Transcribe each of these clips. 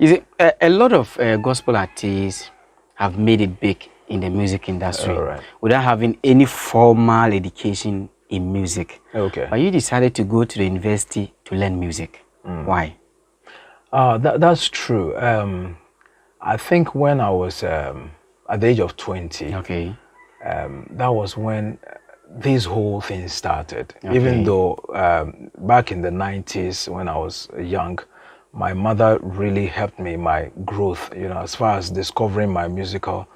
Is it a lot of gospel artists have made it big in the music industry without having any formal education in music. Okay. But you decided to go to the university to learn music. Why? That's true. I think when I was at the age of 20, Okay. That was when this whole thing started. Okay. Even though back in the 90s when I was young, my mother really helped me in my growth, as far as discovering my musical,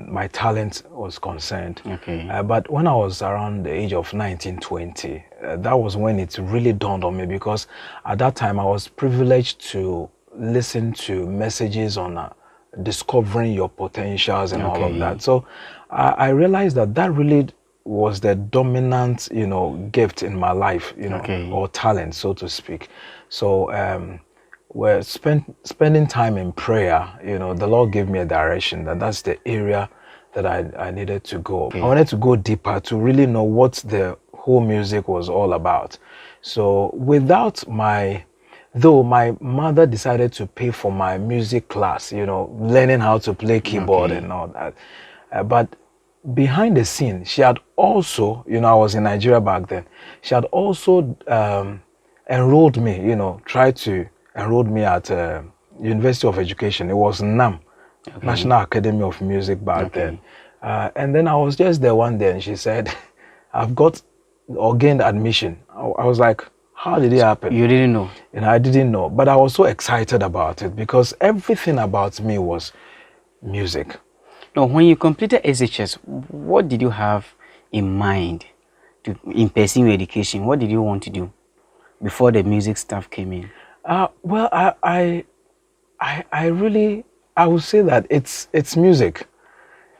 my talent was concerned. Okay. But when I was around the age of 19, 20, that was when it really dawned on me, because at that time I was privileged to listen to messages on discovering your potentials and all of that. So I realized that really was the dominant, gift in my life, or talent, so to speak. So we're spending time in prayer. The Lord gave me a direction that's the area that I needed to go. I wanted to go deeper to really know what the whole music was all about. So though my mother decided to pay for my music class, learning how to play keyboard and all that. But behind the scene, she had also, I was in Nigeria back then, she had also enrolled me, tried to enroll me at University of Education. It was NAM, National Academy of Music back then. And then I was just there one day and she said, I've got or gained admission. I was like, how did it happen? You didn't know? I didn't know, but I was so excited about it because everything about me was music. Now, when you completed SHS, what did you have in mind in pursuing your education? What did you want to do before the music stuff came in? Well, I would say that it's music.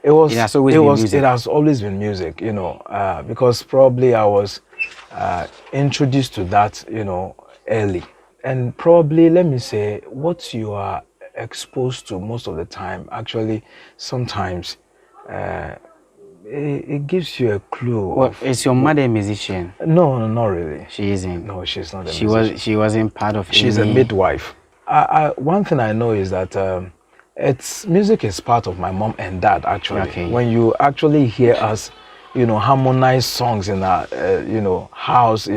It has always been music, because probably I was introduced to that, early. And probably, let me say, what you are exposed to most of the time, actually, sometimes it gives you a clue. Well, is your mother a musician? No, not really. She isn't? No, she's not a musician. She wasn't part of She's a midwife. One thing I know is that music is part of my mom and dad, actually. When you actually hear us, harmonize songs in our, house,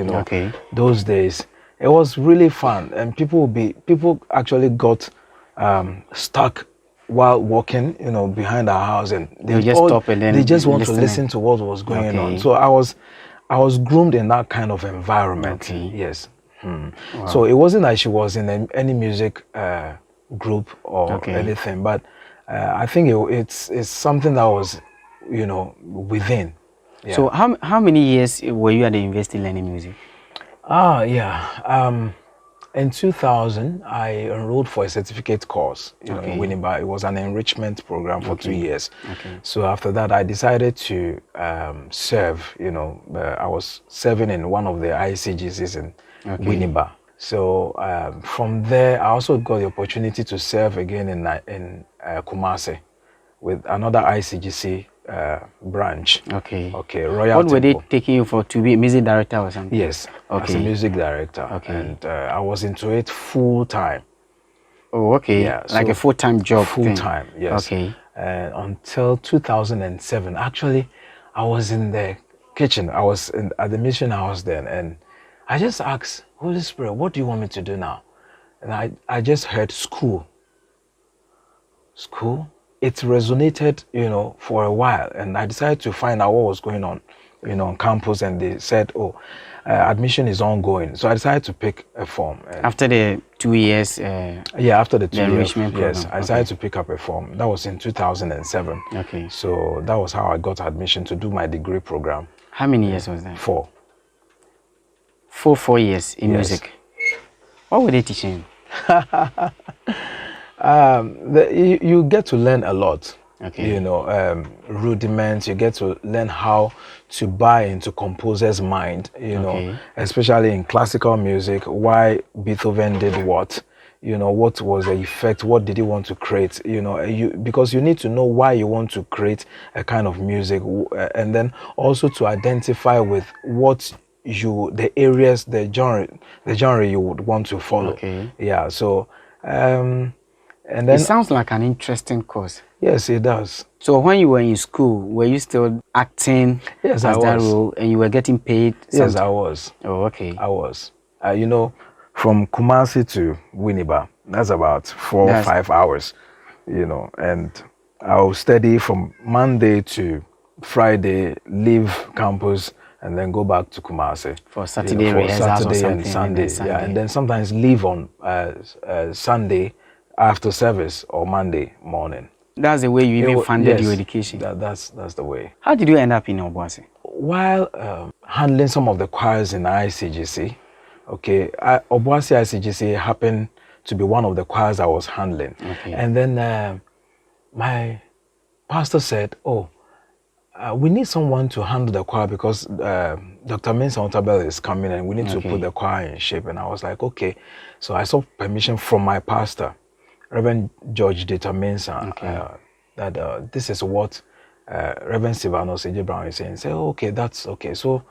those days, it was really fun. And people actually got stuck while walking, behind our house, and they just stop and then they just want to listen to what was going on. So I was groomed in that kind of environment. Yes. Wow. So it wasn't like she was in any music group or anything, but I think it's something that was, within. Yeah. So how many years were you at the university learning music? In 2000, I enrolled for a certificate course in Winneba. It was an enrichment program for 2 years. So after that, I decided to serve. I was serving in one of the ICGCs in Winneba. So from there, I also got the opportunity to serve again in Kumasi with another ICGC branch. Royal What were they Temple. taking you for, to be a music director or something? Yes, as a music director. And I was into it full time. Oh, okay. Yeah, like a full-time job. Full time, yes. Until 2007. Actually, I was in the kitchen. I was at the mission house then, and I just asked, Holy Spirit, what do you want me to do now? And I just heard school. School? It resonated, for a while, and I decided to find out what was going on, on campus, and they said, admission is ongoing. So I decided to pick a form. After the 2 years? After the 2 years, enrichment program. yes, I decided to pick up a form. That was in 2007. So that was how I got admission to do my degree program. How many years was that? 4. 4 years in music. What were they teaching? You get to learn a lot. Rudiments. You get to learn how to buy into composer's mind. Especially in classical music, why Beethoven did what. What was the effect? What did he want to create? Because you need to know why you want to create a kind of music, and then also to identify with what the areas, the genre you would want to follow. So And then it sounds like an interesting course. yes, it does. So when you were in school, were you still acting Yes, as I that was. role, and you were getting paid? Yes, I was. Oh, okay. I was. You know, from Kumasi to Winneba, that's about 4 or That's 5 hours. You know, and I'll study from Monday to Friday, leave campus, and then go back to Kumasi for Saturday for rehearsals or Saturday something, and Sunday. then Yeah, and then sometimes leave on Sunday after service or Monday morning. That's the way you even funded your Yes, education. that's the way. How did you end up in Obuasi? While handling some of the choirs in ICGC, okay, Obuasi ICGC happened to be one of the choirs I was handling. Okay. And then my pastor said, oh, we need someone to handle the choir because Dr. Mensah Otabel is coming and we need to put the choir in shape. And I was like, okay. So I sought permission from my pastor, Reverend George Data Mensah, that this is what Reverend Silvano C.J. Brown is saying. Say, oh, okay, that's okay. So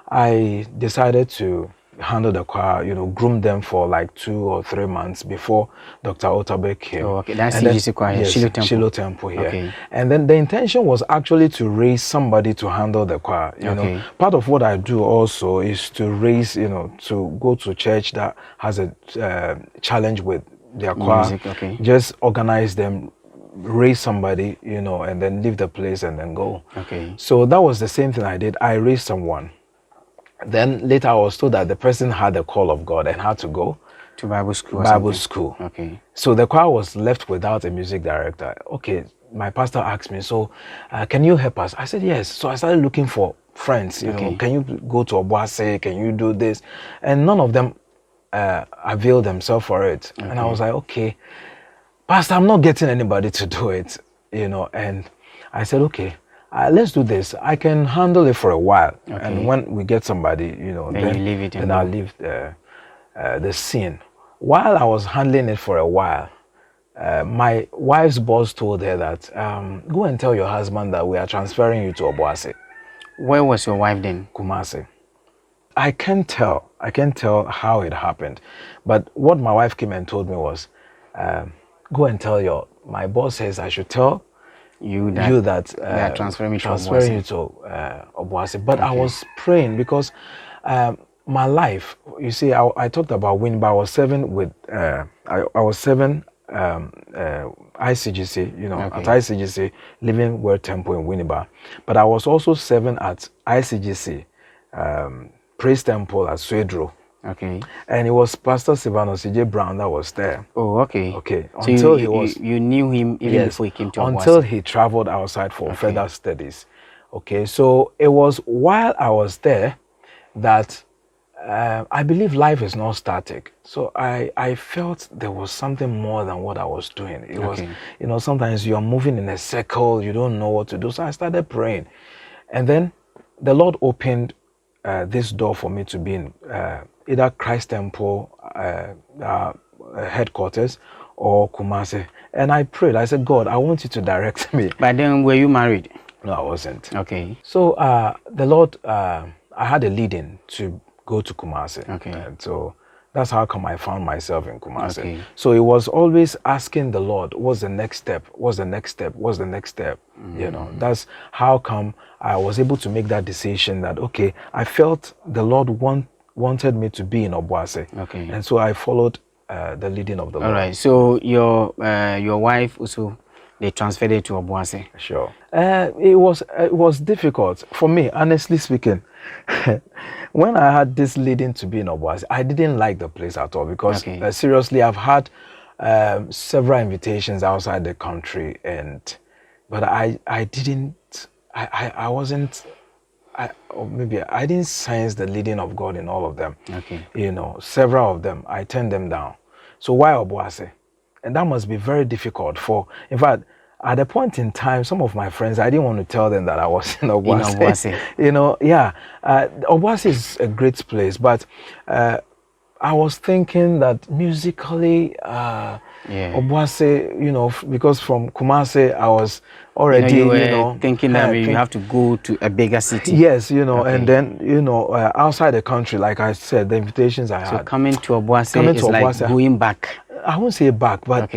I decided to handle the choir, you know, groom them for like 2 or 3 months before Dr. Otabe came. Oh, okay, that's CGC choir, yes, Shiloh Temple. Shiloh Temple here. Okay. And then the intention was actually to raise somebody to handle the choir. You know, part of what I do also is to raise, you know, to go to church that has a challenge with their choir. Music, just organize them, raise somebody, you know, and then leave the place and then go. Okay. So that was the same thing I did. I raised someone. Then later I was told that the person had the call of God and had to go to Bible school. Bible school. Okay. So the choir was left without a music director. Okay, my pastor asked me, so can you help us? I said yes. So I started looking for friends. You know, can you go to Obuasi? Can you do this? And none of them availed themselves for it. And I was like, okay, Pastor, I'm not getting anybody to do it. You know, and I said, okay. Let's do this. I can handle it for a while, and when we get somebody, you know, then you leave it. Then I'll leave the scene. While I was handling it for a while, my wife's boss told her that go and tell your husband that we are transferring you to Obuasi. Where was your wife then? Kumasi. I can't tell how it happened, but what my wife came and told me was, go and tell my boss says I should tell you that they are transferring you to Obuasi. But I was praying because my life, you see, I talked about Winneba. I was serving with I was serving ICGC, you know, at ICGC, Living Word Temple in Winneba. But I was also serving at ICGC, Praise Temple at Swedro. Okay. And it was Pastor Silvano C.J. Brown that was there. Oh, okay. Okay. So until you knew him even before he came to Obuasi? Until he traveled outside for further studies. Okay. So it was while I was there that I believe life is not static. So I felt there was something more than what I was doing. It was, you know, sometimes you are moving in a circle, you don't know what to do. So I started praying. And then the Lord opened this door for me to be in either Christ Temple headquarters or Kumasi. And I prayed. I said, God, I want you to direct me. But then were you married? No, I wasn't. Okay. So the Lord, I had a leading to go to Kumasi. Okay. And so that's how come I found myself in Kumasi. Okay. So it was always asking the Lord, what's the next step? What's the next step? What's the next step? You know, that's how come I was able to make that decision that, okay, I felt the Lord wanted me to be in Obuasi. Okay. And so I followed the leading of the Lord. All right. So your wife also, they transferred it to Obuasi? Sure. It was difficult for me, honestly speaking. When I had this leading to be in Obuasi, I didn't like the place at all because seriously, I've had several invitations outside the country, but I didn't sense the leading of God in all of them. Okay. You know, several of them, I turned them down. So why Obuasi? And that must be very difficult in fact, at a point in time, some of my friends, I didn't want to tell them that I was in Obuasi. You know, Obuasi is a great place, but I was thinking that musically, Obuasi, you know, because from Kumasi, I was already, you were thinking that you have to go to a bigger city. Yes, you know, and then, you know, outside the country, like I said, the invitations I had. So coming to Obuasi is like going back. I won't say back, but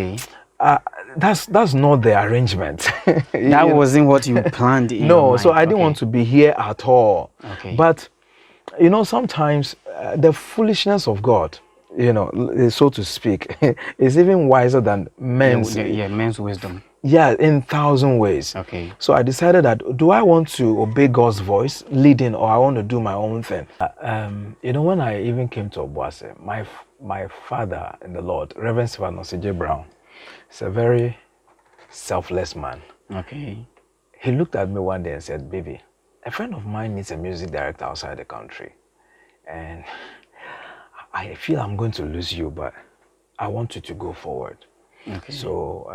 that's not the arrangement. That wasn't what you planned in your No, mind. so I didn't want to be here at all. Okay. But sometimes the foolishness of God, so to speak, is even wiser than men's. Men's wisdom. Yeah, in 1,000 ways. Okay. So I decided that, do I want to obey God's voice leading, or I want to do my own thing? When I even came to Obuasi, my father in the Lord, Reverend Stephen J. Brown, is a very selfless man. Okay. He looked at me one day and said, "Baby, a friend of mine needs a music director outside the country, and I feel I'm going to lose you, but I want you to go forward." Okay. So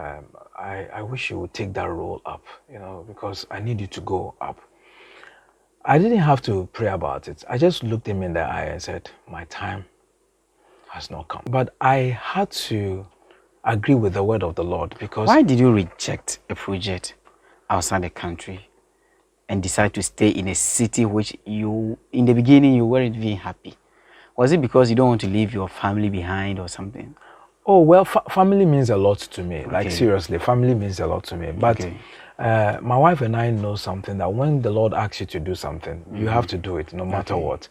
I wish you would take that role up, because I need you to go up. I didn't have to pray about it. I just looked him in the eye and said, my time has not come. But I had to agree with the word of the Lord, because... Why did you reject a project outside the country and decide to stay in a city which in the beginning, you weren't even happy? Was it because you don't want to leave your family behind or something? Oh, well, family means a lot to me. Okay. Like, seriously, family means a lot to me. But my wife and I know something, that when the Lord asks you to do something, you have to do it, no matter what.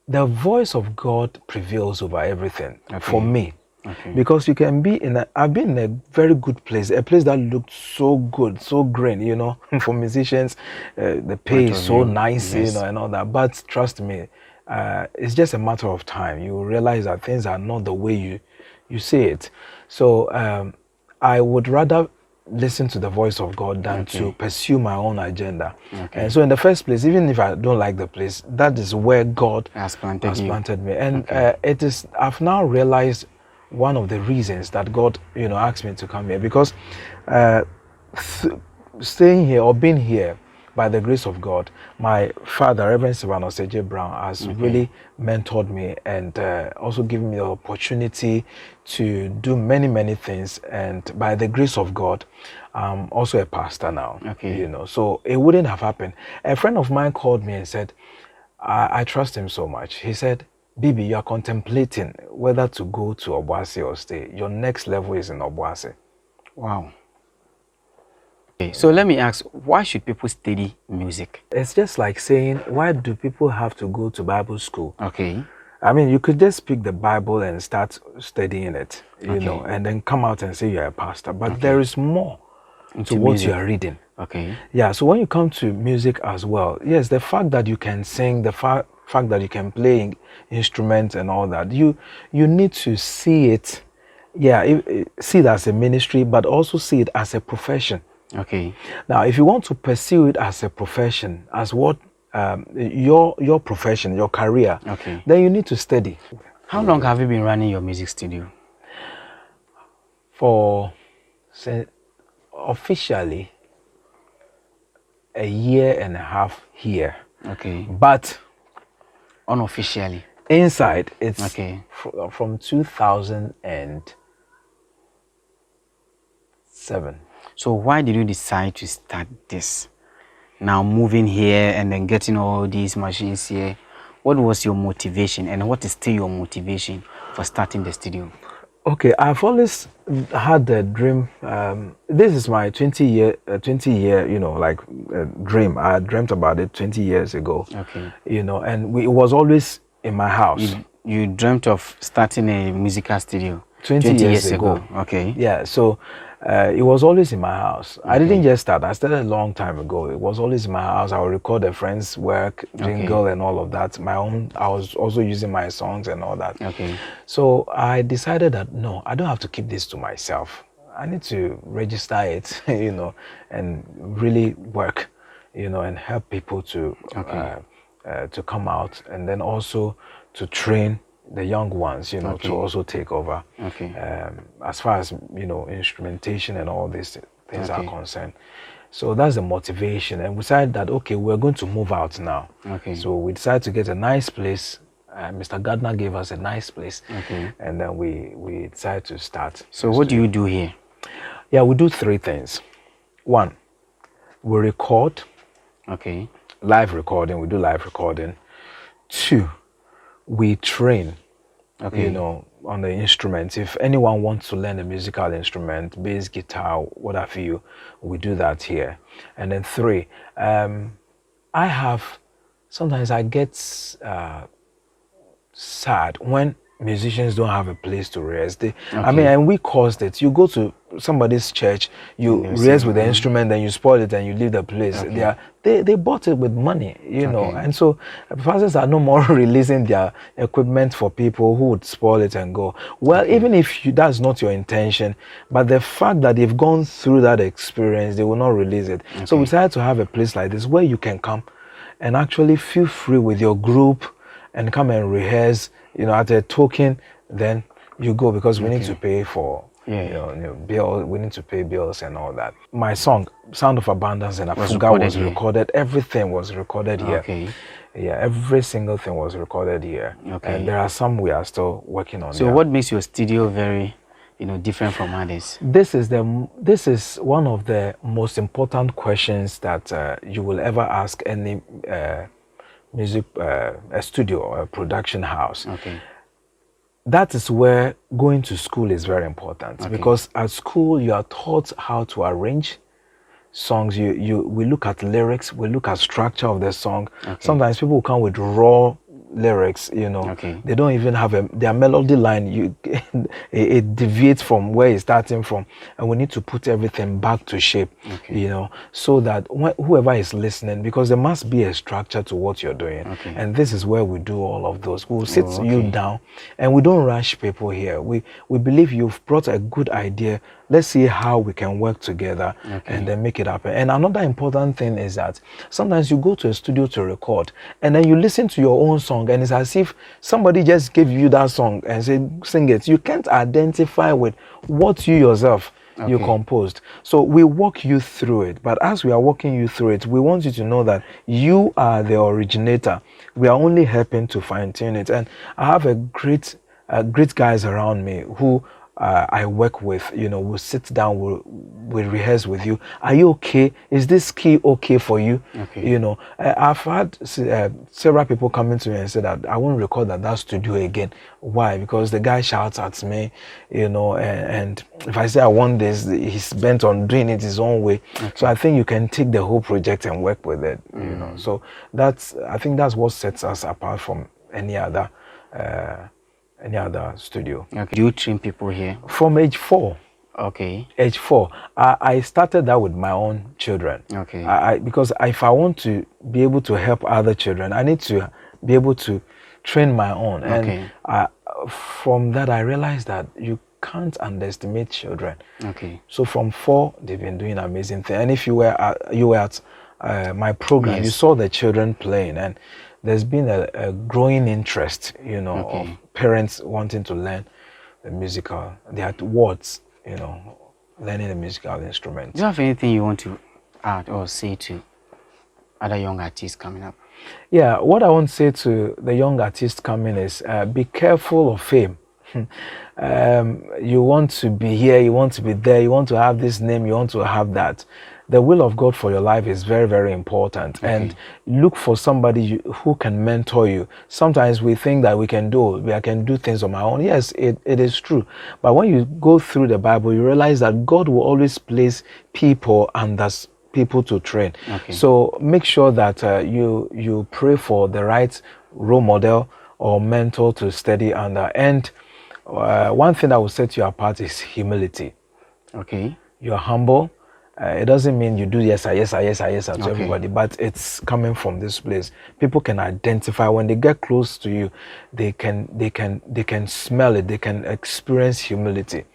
The voice of God prevails over everything for me. Okay. Because you can be I've been in a very good place, a place that looked so good, so green, for musicians, the pay is so nice, yes. And all that. But trust me, it's just a matter of time. You realize that things are not the way you see it. So I would rather listen to the voice of God than to pursue my own agenda. Okay. And so in the first place, even if I don't like the place, that is where God has planted me. And I've now realized one of the reasons that God, asked me to come here, because staying here or being here, by the grace of God, my father, Reverend Stephen J. Brown, has really mentored me and also given me the opportunity to do many, many things. And by the grace of God, I'm also a pastor now. Okay. So it wouldn't have happened. A friend of mine called me and said, I trust him so much. He said, "BiBi, you are contemplating whether to go to Obuasi or stay. Your next level is in Obuasi." Wow. Okay, so let me ask, why should people study music? It's just like saying, why do people have to go to Bible school? Okay. I mean, you could just pick the Bible and start studying it, and then come out and say you're a pastor. But there is more to what you are reading. Okay. Yeah, so when you come to music as well, yes, the fact that you can sing, the fact that you can play instruments and all that, you need to see it, see it as a ministry, but also see it as a profession. Okay. Now, if you want to pursue it as a profession, as what your profession, your career, then you need to study. How long have you been running your music studio? For officially a year and a half here. Okay. But unofficially inside it's from 2007. So why did you decide to start this? Now moving here and then getting all these machines here, what was your motivation, and what is still your motivation for starting the studio? Okay, I've always had the dream. This is my 20 year, dream. I dreamt about it 20 years ago. Okay. And it was always in my house. You dreamt of starting a musical studio 20 years ago. Okay. Yeah, so it was always in my house. I didn't just start. I started a long time ago. It was always in my house. I would record a friend's work, jingle and all of that. My own, I was also using my songs and all that. Okay. So I decided that, no, I don't have to keep this to myself. I need to register it, and really work, and help people to come out, and then also to train the young ones, to also take over. Okay. As far as, instrumentation and all these things are concerned. So that's the motivation. And we decided that, okay, we're going to move out now. Okay. So we decided to get a nice place. Mr. Gardner gave us a nice place. Okay. And then we decided to start. So what do you do here? Yeah, we do three things. One, we record. Okay. Live recording. We do live recording. Two, we train. Okay. on the instruments. If anyone wants to learn a musical instrument, bass, guitar, what have you, we do that here. And then 3, I have, sometimes I get sad when musicians don't have a place to rehearse. I mean, and we caused it. You go to somebody's church, you rehearse with the instrument, then you spoil it and you leave the place. They bought it with money, you know. And so pastors are no more releasing their equipment for people who would spoil it and go. Well, even if that's not your intention, but the fact that they've gone through that experience, they will not release it. So we decided to have a place like this where you can come and actually feel free with your group and come and rehearse, you know, at a token, then you go, because we need to pay for, you know, bill. We need to pay bills and all that. My song, Sound of Abundance and Afuga, was recorded. Everything was recorded here. Yeah, every single thing was recorded here. And there are some we are still working on. So what makes your studio very, you know, different from others? This is one of the most important questions that you will ever ask any music a studio or a production house. That is where going to school is very important, because at school you are taught how to arrange songs. We look at lyrics, we look at structure of the song. Sometimes people come with raw lyrics, you know. They don't even have their melody line. It deviates from where it's starting from, and we need to put everything back to shape, you know, so that whoever is listening, because there must be a structure to what you're doing. And this is where we do all of those. We'll sit you down, and we don't rush people here. We believe you've brought a good idea. Let's see how we can work together and then make it happen. And another important thing is that sometimes you go to a studio to record, and then you listen to your own song, and it's as if somebody just gave you that song and said, sing it. You can't identify with what you yourself you composed. So we walk you through it. But as we are walking you through it, we want you to know that you are the originator. We are only helping to fine-tune it. And I have a great guys around me who I work with. You know, we'll sit down, we'll rehearse with you. Are you okay? Is this key okay for you? You know, I've had several people coming to me and say that I won't record that studio again. Why? Because the guy shouts at me, you know, and if I say I want this, he's bent on doing it his own way. So I think you can take the whole project and work with it, you know. So I think that's what sets us apart from any other studio. Do you train people here? From age 4. Age 4. I started that with my own children. Because if I want to be able to help other children, I need to be able to train my own. And from that, I realized that you can't underestimate children. So from 4, they've been doing amazing things. And if you were at my program, you saw the children playing, and there's been a growing interest, you know, of parents wanting to learn the musical. They are towards, you know, learning the musical instrument. Do you have anything you want to add or say to other young artists coming up? Yeah, what I want to say to the young artists coming is be careful of fame. You want to be here, you want to be there, you want to have this name, you want to have that. The will of God for your life is very, very important. And look for somebody who can mentor you. Sometimes we think that I can do things on my own. Yes, it is true. But when you go through the Bible, you realize that God will always place people under people to train. So make sure that you pray for the right role model or mentor to study under. And one thing that will set you apart is humility. You're humble. It doesn't mean you do yes to everybody, but it's coming from this place. People can identify when they get close to you. They can smell it. They can experience humility.